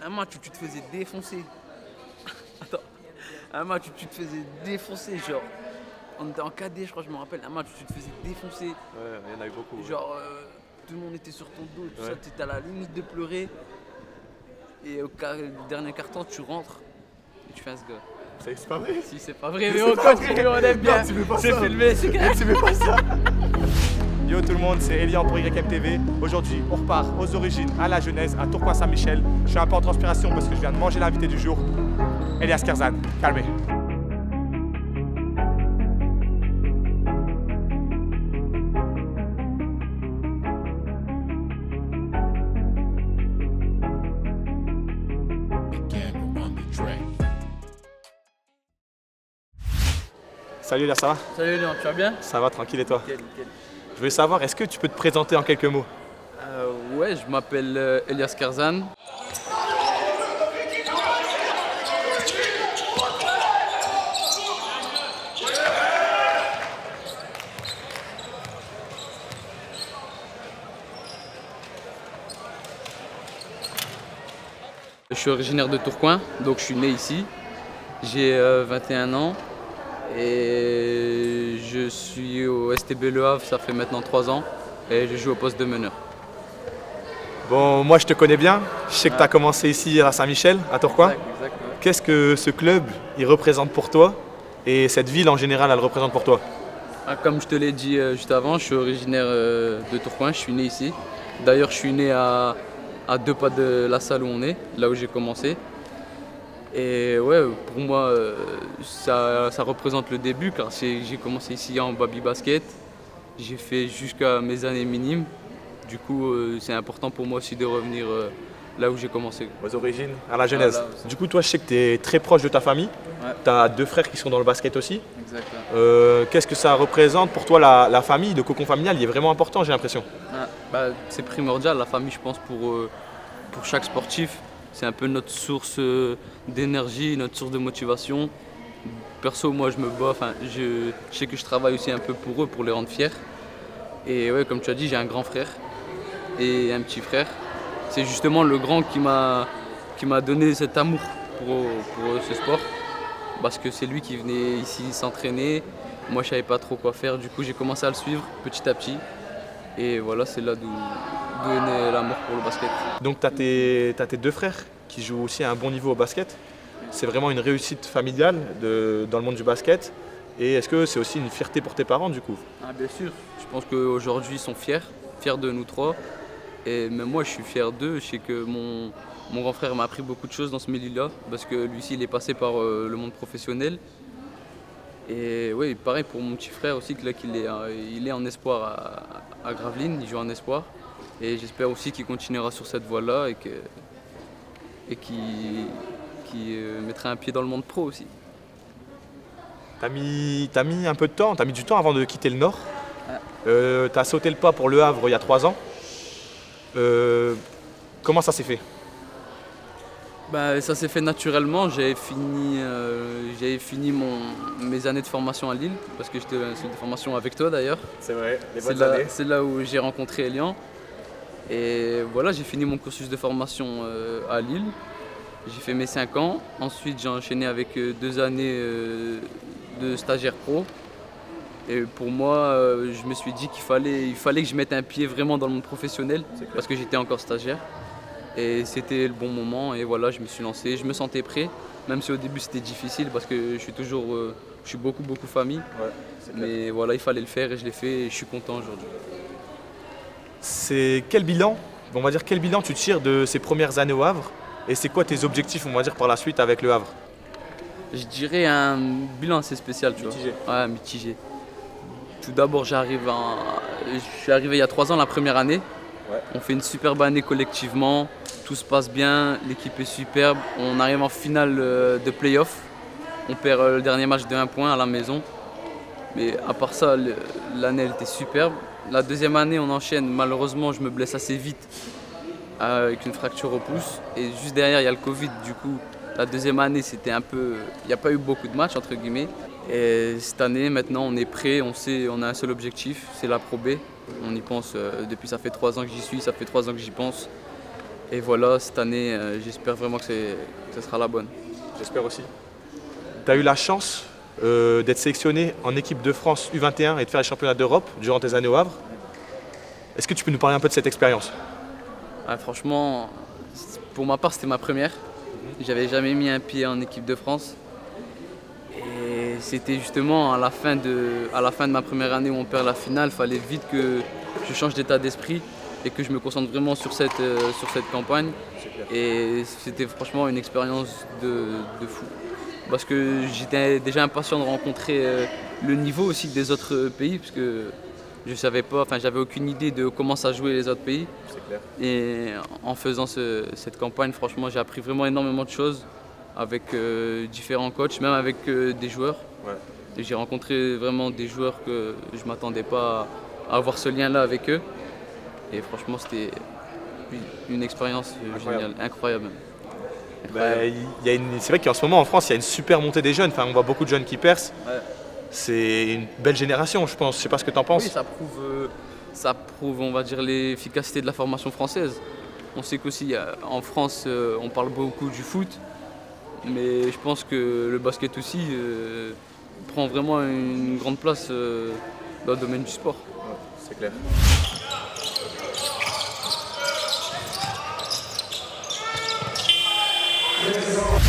un match où tu te faisais défoncer. Attends, un match où tu te faisais défoncer, genre. On était en KD, je crois, je me rappelle, un match où tu te faisais défoncer. Ouais, il y en a eu beaucoup. Ouais. Genre, tout le monde était sur ton dos, tout ça, tu étais à la limite de pleurer. Et au dernier carton, tu rentres et tu fais un sgore. C'est pas vrai? Si, c'est pas vrai, mais on continue, on aime bien. C'est filmé, c'est clair. Tu fais pas ça. Yo tout le monde, c'est Elian pour YM TV. Aujourd'hui, on repart aux origines, à la Genèse, à Tourcoing-Saint-Michel. Je suis un peu en transpiration parce que je viens de manger l'invité du jour, Elias Kerzan. Calmez. Salut Elias, ça va? Salut Léon, tu vas bien? Ça va, tranquille et toi? Nickel, nickel. Je voulais savoir, est-ce que tu peux te présenter en quelques mots? Ouais, je m'appelle Elias Kerzan. Je suis originaire de Tourcoing, donc je suis né ici. J'ai 21 ans et je suis au STB Le Havre, ça fait maintenant 3 ans et je joue au poste de meneur. Bon, moi je te connais bien. Je sais que tu as commencé ici à Saint-Michel, à Tourcoing. Exact, ouais. Qu'est-ce que ce club il représente pour toi et cette ville en général elle représente pour toi? Comme je te l'ai dit juste avant, je suis originaire de Tourcoing, je suis né ici. D'ailleurs, je suis né à 2 pas de la salle où on est, là où j'ai commencé. Et ouais, pour moi, ça représente le début car j'ai commencé ici en baby basket. J'ai fait jusqu'à mes années minimes. Du coup, c'est important pour moi aussi de revenir là où j'ai commencé. Aux origines, à la Genèse. Voilà, aussi. Du coup, toi, je sais que tu es très proche de ta famille. Ouais. Tu as 2 frères qui sont dans le basket aussi. Exactement. Qu'est-ce que ça représente pour toi, la famille, le cocon familial? Il est vraiment important, j'ai l'impression. C'est primordial, la famille, je pense, pour chaque sportif. C'est un peu notre source d'énergie, notre source de motivation. Perso, moi, je me bats. Je sais que je travaille aussi un peu pour eux, pour les rendre fiers. Et ouais, comme tu as dit, j'ai un grand frère et un petit frère. C'est justement le grand qui m'a donné cet amour pour ce sport. Parce que c'est lui qui venait ici s'entraîner. Moi, je savais pas trop quoi faire. Du coup, j'ai commencé à le suivre petit à petit. Et voilà, c'est là d'où est né l'amour pour le basket. Donc, tu as tes 2 frères qui jouent aussi à un bon niveau au basket. C'est vraiment une réussite familiale dans le monde du basket. Et est-ce que c'est aussi une fierté pour tes parents du coup? Bien sûr. Je pense qu'aujourd'hui, ils sont fiers de nous 3. Et même moi, je suis fier d'eux. Je sais que mon grand frère m'a appris beaucoup de choses dans ce milieu-là. Parce que lui aussi, il est passé par le monde professionnel. Et oui, pareil pour mon petit frère aussi, il est en espoir à Gravelines, il joue en espoir. Et j'espère aussi qu'il continuera sur cette voie-là qu'il mettra un pied dans le monde pro aussi. T'as mis un peu de temps, t'as mis du temps avant de quitter le Nord. T'as sauté le pas pour Le Havre il y a 3 ans. Comment ça s'est fait? Ça s'est fait naturellement. J'avais fini mes années de formation à Lille, parce que j'étais en de formation avec toi d'ailleurs. C'est vrai, les bonnes années. C'est là où j'ai rencontré Elian. Et voilà, j'ai fini mon cursus de formation à Lille. J'ai fait mes 5 ans. Ensuite, j'ai enchaîné avec 2 années de stagiaire pro. Et pour moi, je me suis dit qu'il fallait que je mette un pied vraiment dans le monde professionnel, parce que j'étais encore stagiaire. Et c'était le bon moment, et voilà, je me suis lancé. Je me sentais prêt, même si au début c'était difficile, parce que je suis beaucoup famille. Ouais, mais voilà, il fallait le faire et je l'ai fait et je suis content aujourd'hui. C'est quel bilan tu tires de ces premières années au Havre? Et c'est quoi tes objectifs, on va dire, par la suite avec le Havre? Je dirais un bilan assez spécial, tu Mitigé. vois. Ouais, mitigé. Tout d'abord, je suis arrivé il y a 3 ans, la première année. Ouais. On fait une superbe année collectivement, tout se passe bien, l'équipe est superbe. On arrive en finale de play-off. On perd le dernier match de 1 point à la maison. Mais à part ça, l'année elle était superbe. La deuxième année, on enchaîne. Malheureusement, je me blesse assez vite avec une fracture au pouce. Et juste derrière, il y a le Covid. Du coup, la deuxième année, c'était un peu... Il n'y a pas eu beaucoup de matchs, entre guillemets. Et cette année, maintenant, on est prêt. On a un seul objectif, c'est la Pro B. On y pense depuis, ça fait 3 ans que j'y suis, ça fait 3 ans que j'y pense. Et voilà, cette année, j'espère vraiment que ce sera la bonne. J'espère aussi. Tu as eu la chance d'être sélectionné en équipe de France U21 et de faire les championnats d'Europe durant tes années au Havre. Est-ce que tu peux nous parler un peu de cette expérience? Franchement, pour ma part, c'était ma première. J'avais jamais mis un pied en équipe de France. Et c'était justement à la fin de ma première année où on perd la finale, il fallait vite que je change d'état d'esprit et que je me concentre vraiment sur cette campagne. Et c'était franchement une expérience de fou. Parce que j'étais déjà impatient de rencontrer le niveau aussi des autres pays, parce que je savais pas, j'avais aucune idée de comment ça jouait les autres pays. C'est clair. Et en faisant cette campagne, franchement, j'ai appris vraiment énormément de choses avec différents coachs, même avec des joueurs. Ouais. Et j'ai rencontré vraiment des joueurs que je ne m'attendais pas à avoir ce lien-là avec eux. Et franchement, c'était une expérience géniale, incroyable. C'est vrai qu'en ce moment en France, il y a une super montée des jeunes. On voit beaucoup de jeunes qui percent. Ouais. C'est une belle génération, je pense. Je sais pas ce que tu en penses. Oui, ça prouve, on va dire, l'efficacité de la formation française. On sait qu'aussi en France, on parle beaucoup du foot, mais je pense que le basket aussi prend vraiment une grande place dans le domaine du sport. Ouais, c'est clair.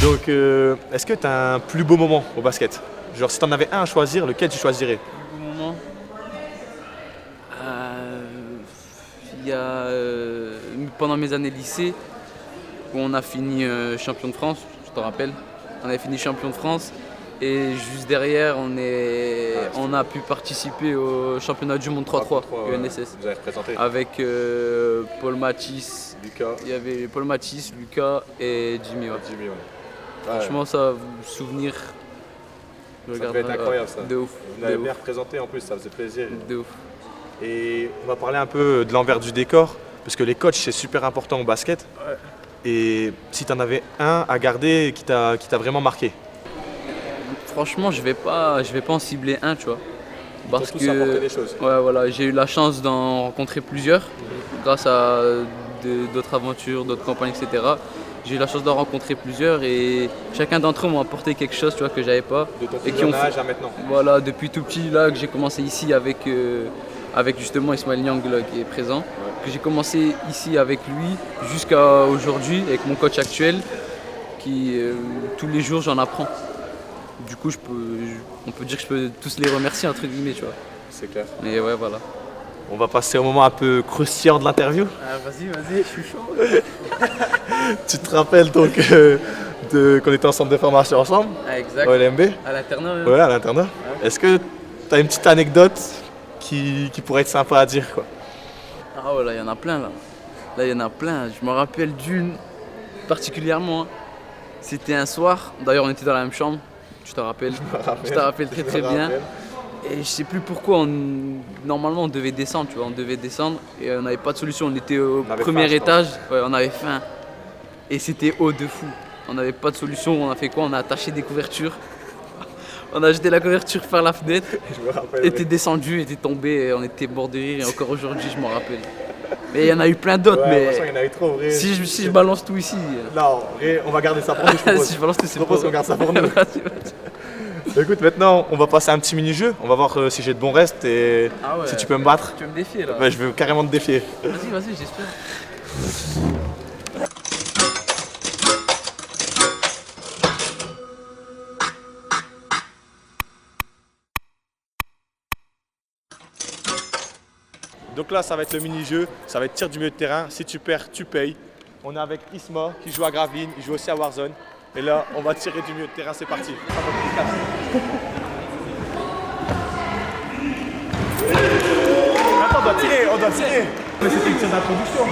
Donc, est-ce que tu as un plus beau moment au basket? Genre, si tu en avais un à choisir, lequel tu choisirais? Au moment, il y a pendant mes années lycée où on a fini champion de France, je te rappelle. On avait fini champion de France et juste derrière, on a pu participer au championnat du monde 3-3 UNSS. Vous avez représenté avec Paul Mathis, Lucas. Il y avait Paul Mathis, Lucas et Jimmy. Ouais. Jimmy, ouais. Franchement, ça, souvenir. Ça devait être incroyable ça. De ouf. Vous l'avez bien représenté en plus, ça faisait plaisir. De ouf. Et on va parler un peu de l'envers du décor, parce que les coachs c'est super important au basket. Ouais. Et si tu en avais un à garder qui t'a vraiment marqué? Franchement, je vais pas en cibler un, tu vois. Parce que tous apporté des choses. Ouais, voilà, j'ai eu la chance d'en rencontrer plusieurs grâce à d'autres aventures, d'autres campagnes, etc. J'ai eu la chance d'en rencontrer plusieurs et chacun d'entre eux m'a apporté quelque chose, tu vois, que j'avais pas. De ton et plus jeune âge à maintenant. Voilà, depuis tout petit là que j'ai commencé ici avec justement Ismaël Niang là, qui est présent. Ouais. Que j'ai commencé ici avec lui jusqu'à aujourd'hui avec mon coach actuel qui tous les jours j'en apprends. Du coup on peut dire que je peux tous les remercier entre guillemets, tu vois. C'est clair. Mais ouais, voilà. On va passer au moment un peu croustillant de l'interview. Vas-y, je suis chaud. Tu te rappelles donc qu'on était en centre de formation ensemble, Exact. au LMB? À l'internat même. Ouais, à l'internat. Ouais. Est-ce que tu as une petite anecdote qui pourrait être sympa à dire, quoi? Ah ouais, là, il y en a plein, là. Là, il y en a plein. Je me rappelle d'une particulièrement. C'était un soir. D'ailleurs, on était dans la même chambre. Tu te rappelles? Je te rappelle très bien. Et je sais plus pourquoi, normalement on devait descendre, tu vois, on devait descendre et on n'avait pas de solution, on était au premier étage, ouais, on avait faim et c'était haut de fou. On n'avait pas de solution, on a fait quoi? On a attaché des couvertures, on a jeté la couverture par la fenêtre, était descendu, était tombé, et on était mort de rire et encore aujourd'hui je m'en rappelle. Mais il y en a eu plein d'autres, mais il y en a eu trop, vrai. Si je balance tout ici... Non, vrai, on va garder ça pour nous, je propose. Si je balance tout, c'est je propose qu'on garde ça pour nous. Écoute, maintenant, on va passer à un petit mini-jeu. On va voir si j'ai de bons restes et si tu peux me battre. Tu veux me défier là? Ouais, je veux carrément te défier. Vas-y, j'espère. Donc là, ça va être le mini-jeu. Ça va être tir du milieu de terrain. Si tu perds, tu payes. On est avec Isma qui joue à Gravelines. Il joue aussi à Warzone. Et là, on va tirer du milieu de terrain. C'est parti. Attends, on doit tirer. Mais c'était une tir d'introduction.